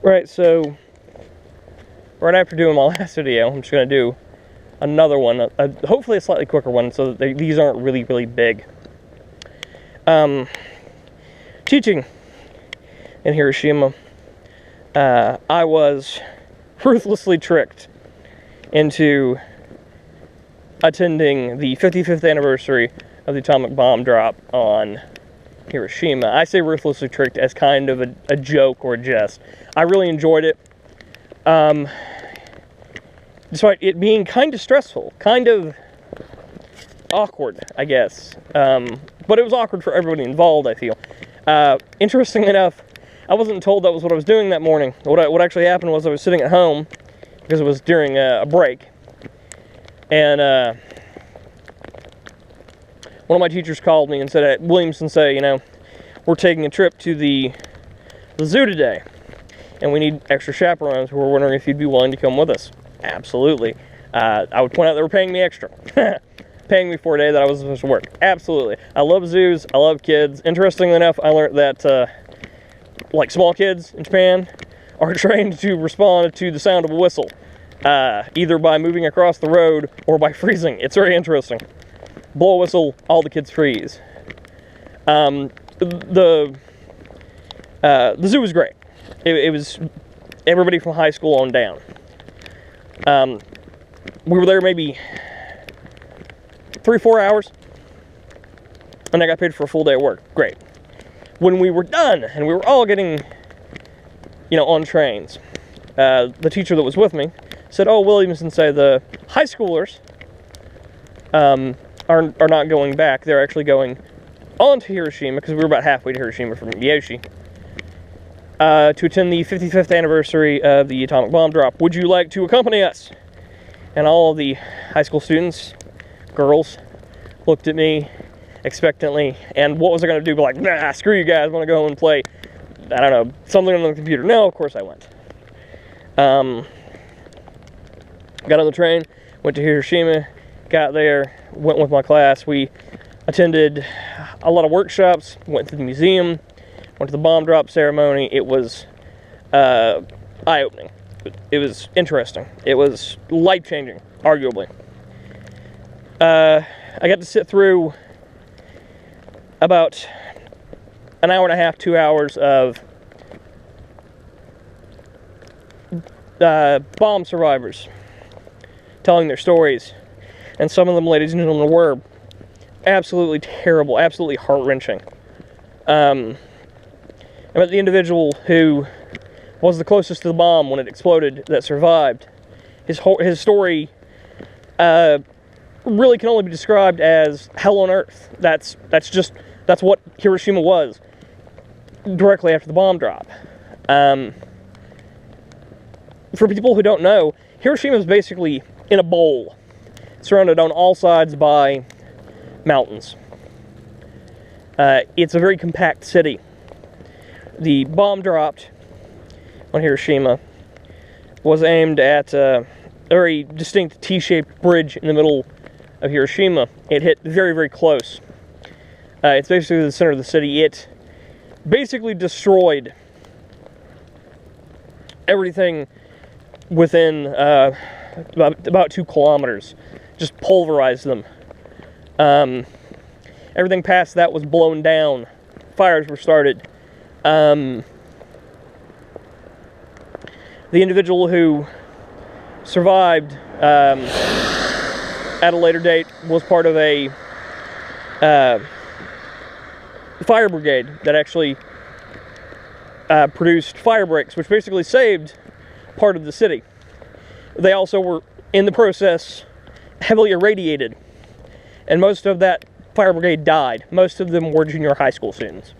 Right, so right after doing my last video, I'm just going to do another one, hopefully a slightly quicker one, so that these aren't really, really big. Teaching in Hiroshima, I was ruthlessly tricked into attending the 55th anniversary of the atomic bomb drop on Hiroshima. I say ruthlessly tricked as kind of a joke or a jest. I really enjoyed it. Despite it being kind of stressful, kind of awkward, I guess. But it was awkward for everybody involved, I feel. Interestingly enough, I wasn't told that was what I was doing that morning. What actually happened was I was sitting at home, because it was during a break, and one of my teachers called me and said, Williamson said, you know, we're taking a trip to the zoo today, and we need extra chaperones. We're wondering if you'd be willing to come with us. Absolutely. I would point out they were paying me extra. Paying me for a day that I wasn't supposed to work. Absolutely. I love zoos. I love kids. Interestingly enough, I learned that, like small kids in Japan are trained to respond to the sound of a whistle, either by moving across the road or by freezing. It's very interesting. Blow a whistle, all the kids freeze. The zoo was great. It was everybody from high school on down. We were there maybe 3-4 hours, and I got paid for a full day of work. Great. When we were done, and we were all getting, on trains, the teacher that was with me said, "Oh, Williamson say the high schoolers are not going back. They're actually going on to Hiroshima," because we were about halfway to Hiroshima from Yoshi, to attend the 55th anniversary of the atomic bomb drop. Would you like to accompany us? And all of the high school students, girls, looked at me expectantly, and what was I going to do? Be like, nah, screw you guys, I want to go home and play, I don't know, something on the computer. No, of course I went. Got on the train, went to Hiroshima, got there, went with my class. We attended a lot of workshops, went to the museum, went to the bomb drop ceremony. It was eye-opening. It was interesting. It was life-changing, arguably. I got to sit through about an hour and a half, 2 hours of bomb survivors telling their stories. And some of them, ladies and gentlemen, were absolutely terrible, absolutely heart-wrenching. I met the individual who was the closest to the bomb when it exploded that survived. His story really can only be described as hell on earth. That's what Hiroshima was directly after the bomb drop. For people who don't know, Hiroshima is basically in a bowl, surrounded on all sides by mountains. It's a very compact city. The bomb dropped on Hiroshima was aimed at a very distinct T-shaped bridge in the middle of Hiroshima. It hit very, very close. It's basically the center of the city. It basically destroyed everything within about 2 kilometers. Just pulverized them. Everything past that was blown down. Fires were started. The individual who survived at a later date was part of a fire brigade that actually produced fire breaks, which basically saved part of the city. They also were, in the process, heavily irradiated, and most of that fire brigade died. Most of them were junior high school students.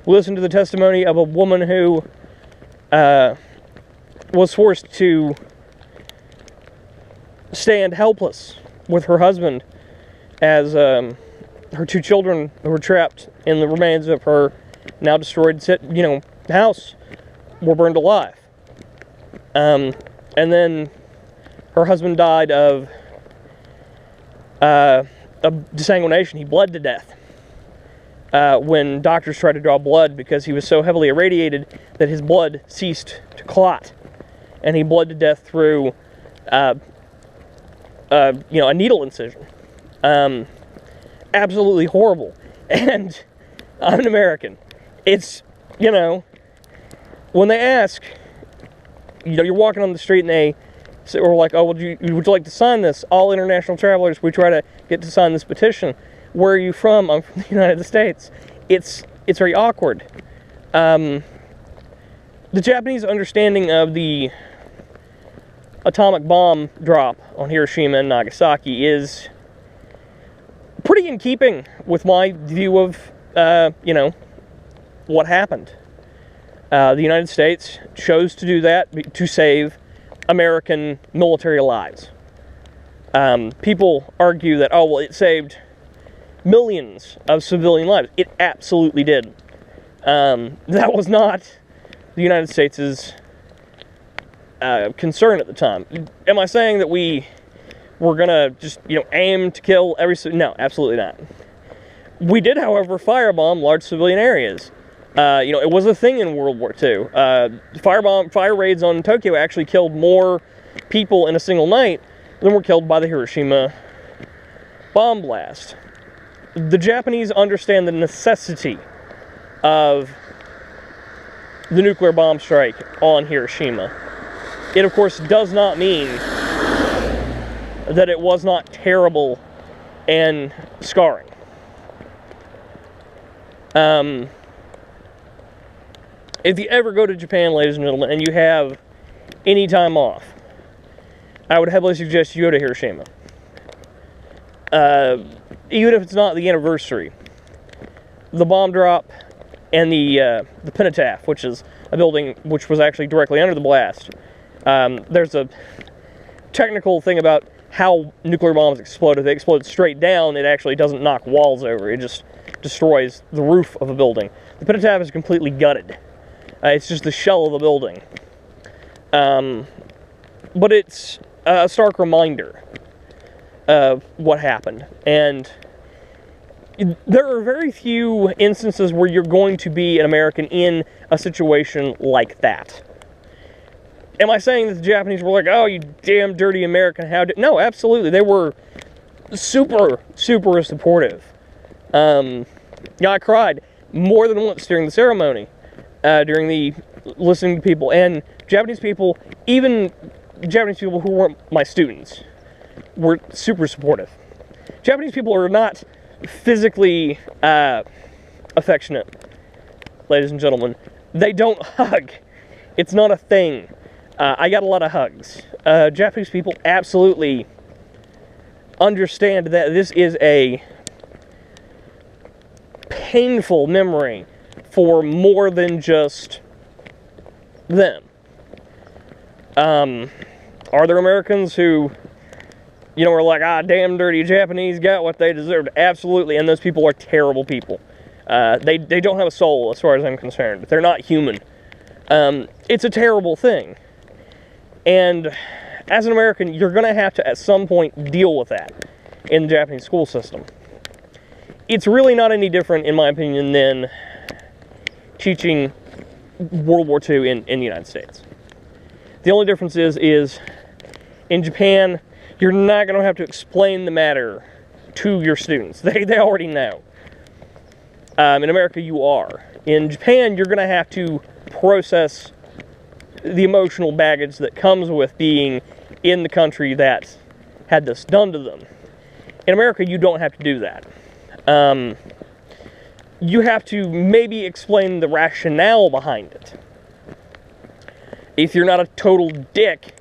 We listened to the testimony of a woman who was forced to stand helpless with her husband as her 2 children who were trapped in the remains of her now destroyed house were burned alive. And then her husband died of dissanguination. He bled to death. when doctors tried to draw blood because he was so heavily irradiated that his blood ceased to clot, and he bled to death through, a needle incision. Absolutely horrible. And I'm an American. It's, when they ask, you're walking on the street and they say, or like, oh, would you like to sign this? All international travelers, we try to get to sign this petition. Where are you from? I'm from the United States. It's very awkward. The Japanese understanding of the atomic bomb drop on Hiroshima and Nagasaki is pretty in keeping with my view of, what happened. The United States chose to do that to save American military lives. People argue that, oh, well, it saved millions of civilian lives. It absolutely did. That was not the United States' concern at the time. Am I saying that we were gonna just, aim to kill every... No, absolutely not. We did, however, firebomb large civilian areas. It was a thing in World War II. Fire raids on Tokyo actually killed more people in a single night than were killed by the Hiroshima bomb blast. The Japanese understand the necessity of the nuclear bomb strike on Hiroshima. It, of course, does not mean that it was not terrible and scarring. If you ever go to Japan, ladies and gentlemen, and you have any time off, I would heavily suggest you go to Hiroshima. Even if it's not the anniversary. The bomb drop and the Pentataph, which is a building which was actually directly under the blast. There's a technical thing about how nuclear bombs explode. If they explode straight down, it actually doesn't knock walls over. It just destroys the roof of a building. The Pentataph is completely gutted. It's just the shell of the building. But it's a stark reminder of what happened. And there are very few instances where you're going to be an American in a situation like that. Am I saying that the Japanese were like, oh, you damn dirty American, no, absolutely. They were super, super supportive. I cried more than once during the ceremony, during the listening to people. And Japanese people, even Japanese people who weren't my students, were super supportive. Japanese people are not physically affectionate, ladies and gentlemen. They don't hug. It's not a thing. I got a lot of hugs. Japanese people absolutely understand that this is a painful memory for more than just them. Are there Americans who, are like, damn dirty Japanese got what they deserved? Absolutely, and those people are terrible people. They don't have a soul, as far as I'm concerned. They're not human. It's a terrible thing. And as an American, you're going to have to, at some point, deal with that in the Japanese school system. It's really not any different, in my opinion, than teaching World War II in the United States. The only difference is in Japan, you're not going to have to explain the matter to your students. They already know. In America, you are. In Japan, you're going to have to process the emotional baggage that comes with being in the country that had this done to them. In America, you don't have to do that. You have to maybe explain the rationale behind it. If you're not a total dick,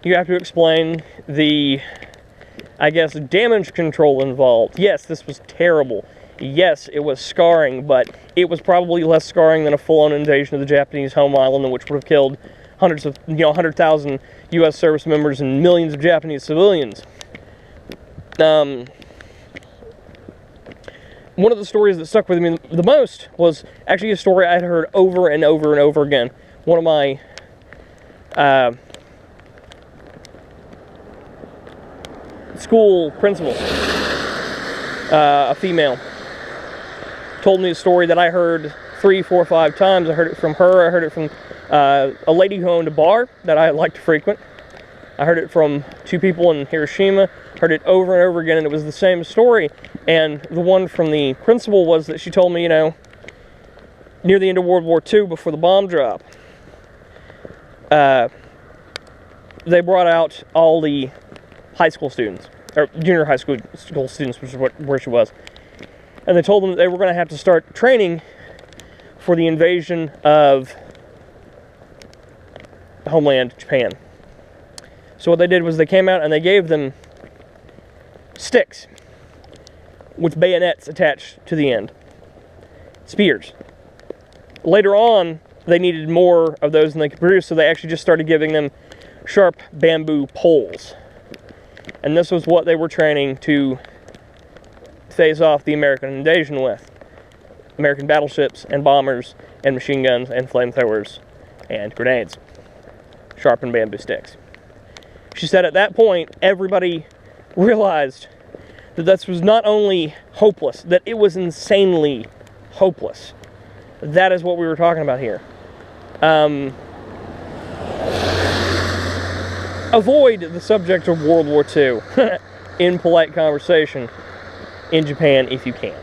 you have to explain the, damage control involved. Yes, this was terrible. Yes, it was scarring, but it was probably less scarring than a full-on invasion of the Japanese home island, which would have killed 100,000 U.S. service members and millions of Japanese civilians. One of the stories that stuck with me the most was actually a story I had heard over and over and over again. One of my school principals, a female, told me a story that I heard 3, 4, 5 times. I heard it from her. I heard it from a lady who owned a bar that I like to frequent. I heard it from 2 people in Hiroshima. Heard it over and over again, and it was the same story. And the one from the principal was that she told me, you know, near the end of World War II, before the bomb drop, they brought out all the high school students, or junior high school students, which is where she was. And they told them that they were going to have to start training for the invasion of homeland Japan. So what they did was they came out and they gave them sticks with bayonets attached to the end. Spears. Later on, they needed more of those than they could produce, so they actually just started giving them sharp bamboo poles. And this was what they were training to face off the American invasion with. American battleships and bombers and machine guns and flamethrowers and grenades. Sharpened bamboo sticks. She said at that point, everybody realized that this was not only hopeless, that it was insanely hopeless. That is what we were talking about here. Avoid the subject of World War II in polite conversation in Japan if you can.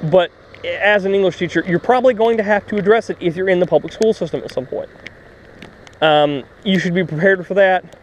But as an English teacher, you're probably going to have to address it if you're in the public school system at some point. You should be prepared for that,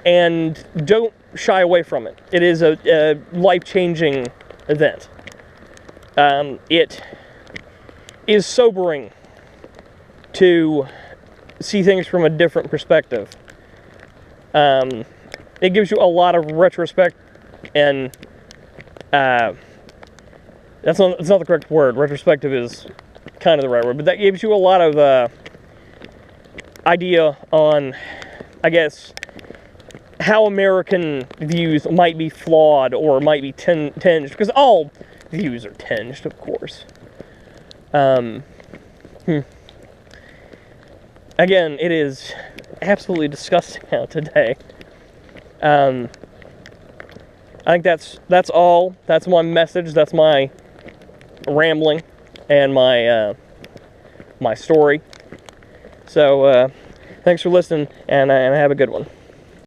and don't shy away from it. It is a life-changing event. It is sobering to see things from a different perspective. It gives you a lot of retrospect, and it's not the correct word. Retrospective is kind of the right word, but that gives you a lot of idea on, I guess, how American views might be flawed or might be tinged, because all views are tinged, of course. Again, it is absolutely disgusting out today. I think that's all. That's my message. That's my rambling and my my story. So thanks for listening, and have a good one.